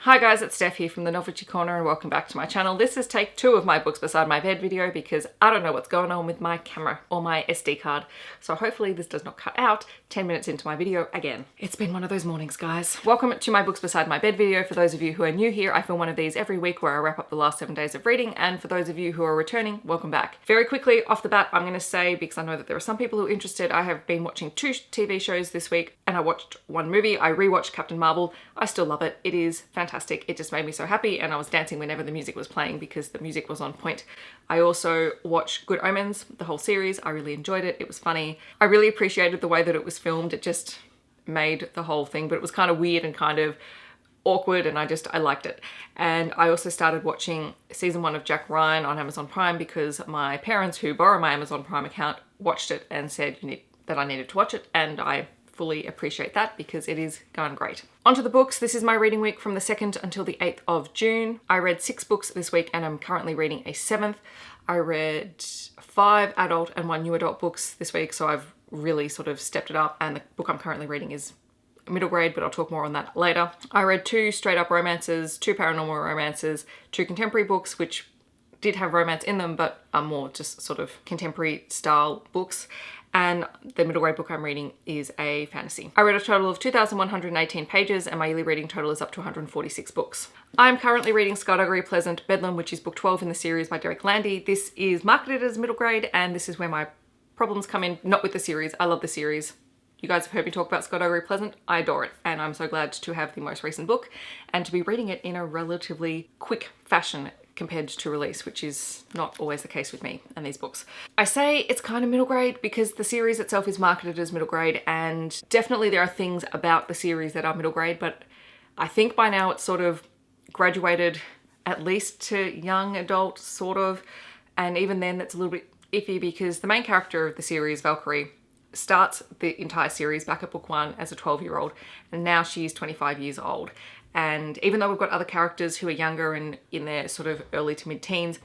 Hi guys, it's Steph here from the Novelty Corner and welcome back to my channel. This is take 2 of my books beside my bed video because I don't know what's going on with my camera or my SD card. So hopefully this does not cut out 10 minutes into my video again. It's been one of those mornings, guys. Welcome to my books beside my bed video. For those of you who are new here, I film one of these every week where I wrap up the last 7 days of reading. And for those of you who are returning, welcome back. Very quickly off the bat, I'm going to say, because I know that there are some people who are interested, I have been watching 2 TV shows this week and I watched 1 movie. I rewatched Captain Marvel. I still love it. It is fantastic. It just made me so happy and I was dancing whenever the music was playing because the music was on point. I also watched Good Omens, the whole series. I really enjoyed it. It was funny. I really appreciated the way that it was filmed. It just made the whole thing, but it was kind of weird and kind of awkward and I liked it. And I also started watching season 1 of Jack Ryan on Amazon Prime because my parents, who borrow my Amazon Prime account, watched it and said that I needed to watch it, and I fully appreciate that because it is going great. Onto the books. This is my reading week from the 2nd until the 8th of June. I read 6 books this week and I'm currently reading a 7th. I read 5 adult and 1 new adult books this week, so I've really sort of stepped it up, and the book I'm currently reading is middle grade, but I'll talk more on that later. I read 2 straight up romances, 2 paranormal romances, 2 contemporary books, which did have romance in them, but are more just sort of contemporary style books. And the middle grade book I'm reading is a fantasy. I read a total of 2,118 pages and my yearly reading total is up to 146 books. I'm currently reading Skullduggery Pleasant Bedlam, which is book 12 in the series by Derek Landy. This is marketed as middle grade and this is where my problems come in, not with the series. I love the series. You guys have heard me talk about Skullduggery Pleasant. I adore it and I'm so glad to have the most recent book and to be reading it in a relatively quick fashion compared to release, which is not always the case with me and these books. I say it's kind of middle grade because the series itself is marketed as middle grade, and definitely there are things about the series that are middle grade, but I think by now it's sort of graduated at least to young adult, sort of, and even then that's a little bit iffy because the main character of the series, Valkyrie, starts the entire series back at book 1 as a 12-year-old and now she's 25 years old. And even though we've got other characters who are younger and in their sort of early to mid-teens,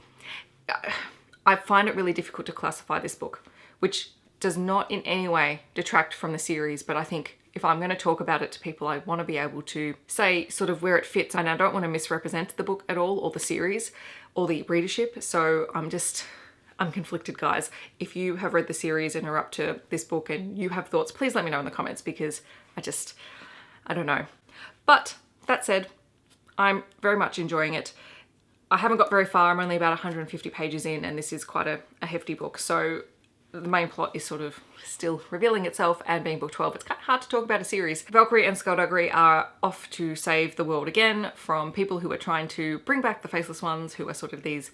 I find it really difficult to classify this book, which does not in any way detract from the series. But I think if I'm going to talk about it to people, I want to be able to say sort of where it fits. And I don't want to misrepresent the book at all, or the series, or the readership. So I'm conflicted, guys. If you have read the series and are up to this book and you have thoughts, please let me know in the comments because I don't know. But that said, I'm very much enjoying it. I haven't got very far. I'm only about 150 pages in and this is quite a hefty book. So the main plot is sort of still revealing itself, and being book 12, it's kind of hard to talk about a series. Valkyrie and Skullduggery are off to save the world again from people who are trying to bring back the Faceless Ones, who are sort of these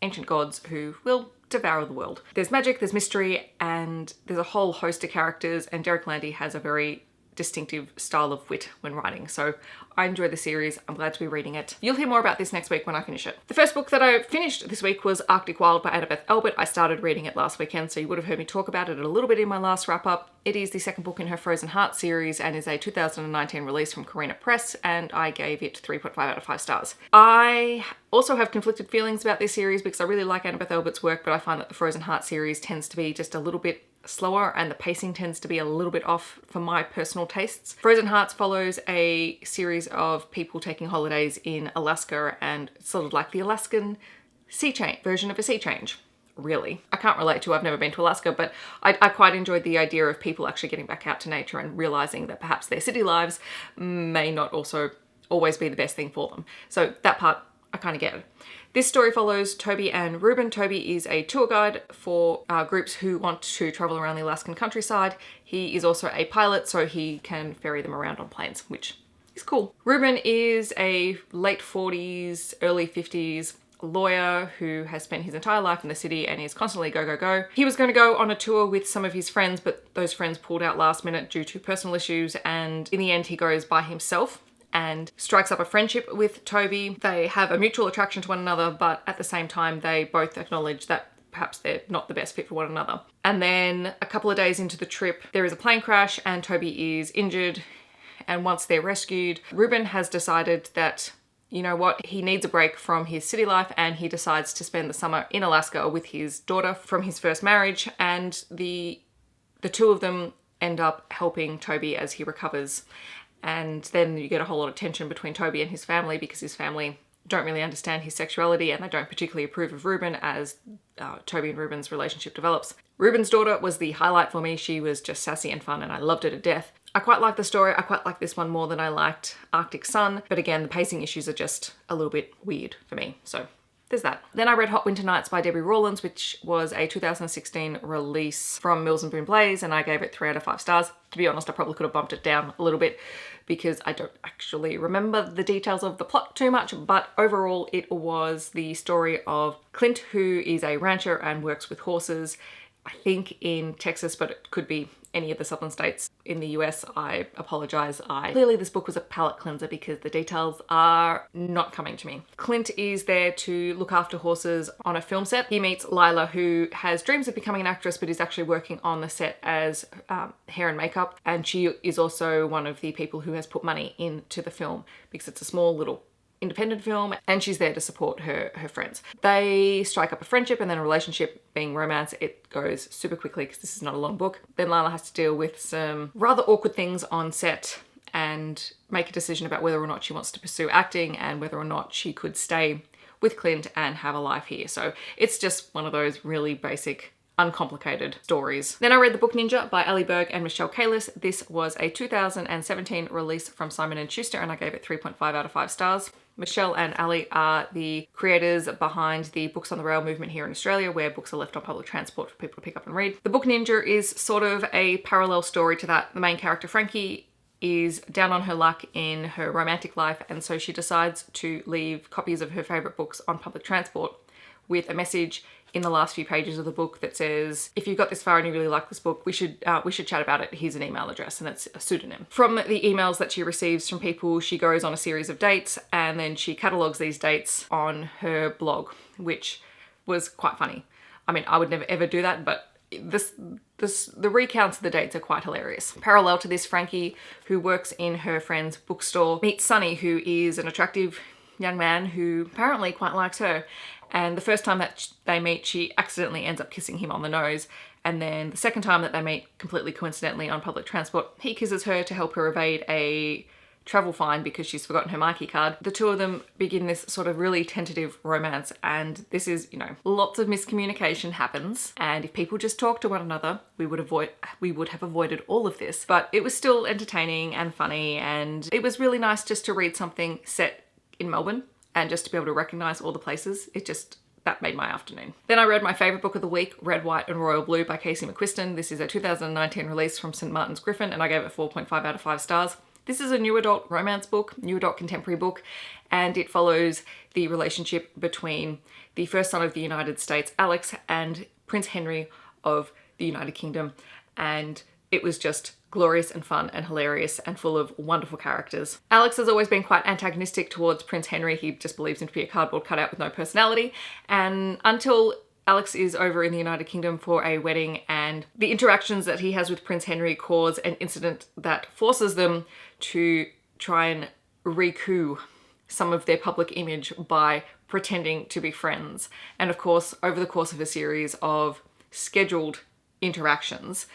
ancient gods who will devour the world. There's magic, there's mystery, and there's a whole host of characters, and Derek Landy has a very distinctive style of wit when writing. So I enjoy the series. I'm glad to be reading it. You'll hear more about this next week when I finish it. The first book that I finished this week was Arctic Wild by Annabeth Albert. I started reading it last weekend, so you would have heard me talk about it a little bit in my last wrap up. It is the 2nd book in her Frozen Heart series and is a 2019 release from Carina Press, and I gave it 3.5 out of 5 stars. I also have conflicted feelings about this series because I really like Annabeth Albert's work, but I find that the Frozen Heart series tends to be just a little bit slower and the pacing tends to be a little bit off for my personal tastes. Frozen Hearts follows a series of people taking holidays in Alaska, and it's sort of like the Alaskan sea change version of a sea change. Really. I can't relate to, I've never been to Alaska, but I quite enjoyed the idea of people actually getting back out to nature and realizing that perhaps their city lives may not also always be the best thing for them. So that part I kind of get it. This story follows Toby and Ruben. Toby is a tour guide for groups who want to travel around the Alaskan countryside. He is also a pilot, so he can ferry them around on planes, which is cool. Ruben is a late 40s, early 50s lawyer who has spent his entire life in the city and is constantly go, go, go. He was going to go on a tour with some of his friends, but those friends pulled out last minute due to personal issues, and in the end he goes by himself and strikes up a friendship with Toby. They have a mutual attraction to one another, but at the same time they both acknowledge that perhaps they're not the best fit for one another. And then a couple of days into the trip there is a plane crash and Toby is injured, and once they're rescued, Ruben has decided that, you know what, he needs a break from his city life, and he decides to spend the summer in Alaska with his daughter from his first marriage, and the two of them end up helping Toby as he recovers. And then you get a whole lot of tension between Toby and his family because his family don't really understand his sexuality and they don't particularly approve of Reuben as Toby and Reuben's relationship develops. Reuben's daughter was the highlight for me. She was just sassy and fun and I loved it to death. I quite like the story. I quite like this one more than I liked Arctic Sun, but again, the pacing issues are just a little bit weird for me. So there's that. Then I read Hot Winter Nights by Debbie Rawlins, which was a 2016 release from Mills and Boon Blaze, and I gave it 3 out of 5 stars. To be honest, I probably could have bumped it down a little bit because I don't actually remember the details of the plot too much, but overall it was the story of Clint, who is a rancher and works with horses, I think in Texas, but it could be any of the southern states in the US. I apologize. Clearly this book was a palate cleanser because the details are not coming to me. Clint is there to look after horses on a film set. He meets Lila, who has dreams of becoming an actress but is actually working on the set as hair and makeup, and she is also one of the people who has put money into the film because it's a small little independent film and she's there to support her friends. They strike up a friendship and then a relationship. Being romance, it goes super quickly because this is not a long book. Then Lila has to deal with some rather awkward things on set and make a decision about whether or not she wants to pursue acting and whether or not she could stay with Clint and have a life here. So it's just one of those really basic, uncomplicated stories. Then I read The Book Ninja by Ali Berg and Michelle Kalis. This was a 2017 release from Simon & Schuster and I gave it 3.5 out of 5 stars. Michelle and Ali are the creators behind the Books on the Rail movement here in Australia, where books are left on public transport for people to pick up and read. The Book Ninja is sort of a parallel story to that. The main character, Frankie, is down on her luck in her romantic life, and so she decides to leave copies of her favourite books on public transport with a message in the last few pages of the book that says, if you've got this far and you really like this book, we should chat about it. Here's an email address, and it's a pseudonym. From the emails that she receives from people, she goes on a series of dates and then she catalogues these dates on her blog, which was quite funny. I mean, I would never ever do that, but the recounts of the dates are quite hilarious. Parallel to this, Frankie, who works in her friend's bookstore, meets Sonny, who is an attractive young man who apparently quite likes her. And the first time that they meet, she accidentally ends up kissing him on the nose. And then the second time that they meet, completely coincidentally on public transport, he kisses her to help her evade a travel fine because she's forgotten her Mikey card. The two of them begin this sort of really tentative romance, and this is, you know, lots of miscommunication happens, and if people just talk to one another, we would have avoided all of this. But it was still entertaining and funny, and it was really nice just to read something set in Melbourne and just to be able to recognize all the places. That made my afternoon. Then I read my favourite book of the week, Red, White and Royal Blue by Casey McQuiston. This is a 2019 release from St. Martin's Griffin and I gave it 4.5 out of 5 stars. This is a new adult romance book, new adult contemporary book, and it follows the relationship between the first son of the United States, Alex, and Prince Henry of the United Kingdom. And it was just glorious and fun and hilarious and full of wonderful characters. Alex has always been quite antagonistic towards Prince Henry. He just believes him to be a cardboard cutout with no personality. And until Alex is over in the United Kingdom for a wedding, and the interactions that he has with Prince Henry cause an incident that forces them to try and recoup some of their public image by pretending to be friends. And of course, over the course of a series of scheduled interactions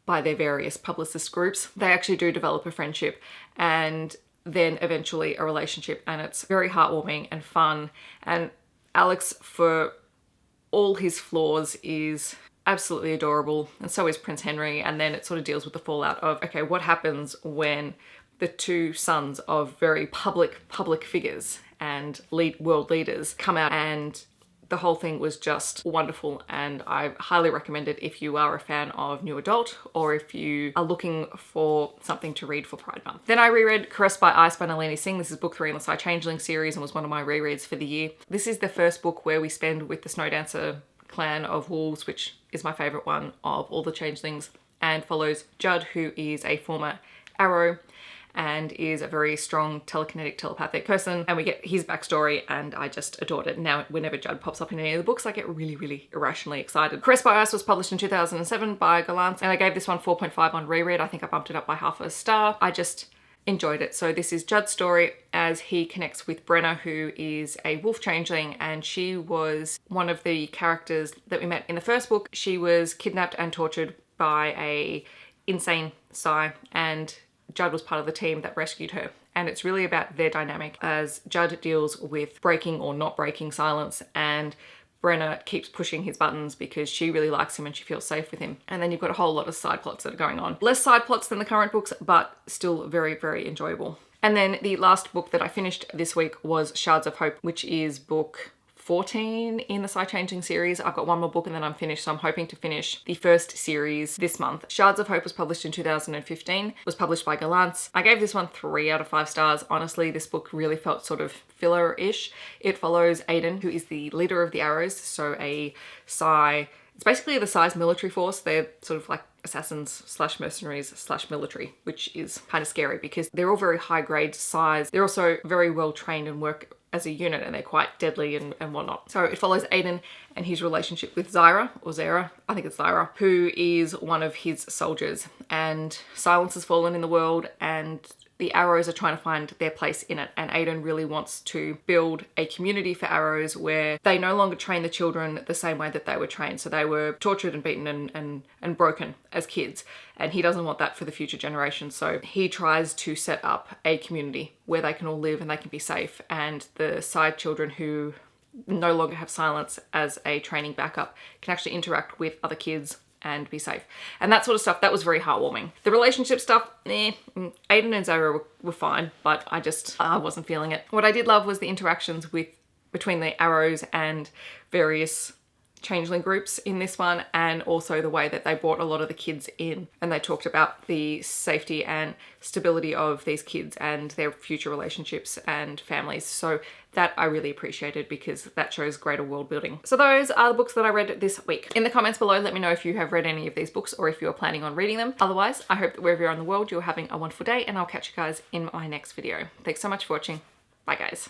by their various publicist groups, they actually do develop a friendship and then eventually a relationship, and it's very heartwarming and fun. And Alex, for all his flaws, is absolutely adorable, and so is Prince Henry. And then it sort of deals with the fallout of, okay, what happens when the two sons of very public figures and world leaders come out, and the whole thing was just wonderful, and I highly recommend it if you are a fan of new adult or if you are looking for something to read for Pride Month. Then I reread Caressed by Ice by Nalini Singh. This is book 3 in the Psy Changeling series and was one of my rereads for the year. This is the first book where we spend with the Snow Dancer clan of wolves, which is my favourite one of all the changelings, and follows Judd, who is a former arrow and is a very strong telekinetic, telepathic person, and we get his backstory, and I just adored it. Now, whenever Judd pops up in any of the books, I get really irrationally excited. Caressed by Ice was published in 2007 by Gallant, and I gave this one 4.5 on reread. I think I bumped it up by half a star. I just enjoyed it. So this is Judd's story as he connects with Brenna, who is a wolf changeling, and she was one of the characters that we met in the first book. She was kidnapped and tortured by a insane Psy, and Judd was part of the team that rescued her. And it's really about their dynamic as Judd deals with breaking or not breaking silence, and Brenna keeps pushing his buttons because she really likes him and she feels safe with him. And then you've got a whole lot of side plots that are going on. Less side plots than the current books, but still very, very enjoyable. And then the last book that I finished this week was Shards of Hope, which is book 14 in the Side Changing series. I've got one more book and then I'm finished, so I'm hoping to finish the first series this month. Shards of Hope was published in 2015, was published by Galance. I gave this one 3 out of 5 stars. Honestly, this book really felt sort of filler-ish. It follows Aiden, who is the leader of the Arrows, so a Psy. It's basically the Psy's military force. They're sort of like assassins slash mercenaries slash military, which is kind of scary because they're all very high grade Psys. They're also very well trained and work as a unit, and they're quite deadly and whatnot. So it follows Aiden and his relationship with Zyra, or Zara, I think it's Zyra, who is one of his soldiers. And silence has fallen in the world and the Arrows are trying to find their place in it. And Aiden really wants to build a community for Arrows where they no longer train the children the same way that they were trained. So they were tortured and beaten and broken as kids. And he doesn't want that for the future generations. So he tries to set up a community where they can all live and they can be safe. And the side children who no longer have silence as a training backup can actually interact with other kids and be safe. And that sort of stuff, that was very heartwarming. The relationship stuff, Aiden and Zara were fine, but I wasn't feeling it. What I did love was the interactions between the Arrows and various changeling groups in this one, and also the way that they brought a lot of the kids in and they talked about the safety and stability of these kids and their future relationships and families. So that I really appreciated because that shows greater world building. So those are the books that I read this week. In the comments below, let me know if you have read any of these books or if you're planning on reading them. Otherwise, I hope that wherever you are in the world, you're having a wonderful day, and I'll catch you guys in my next video. Thanks so much for watching. Bye guys.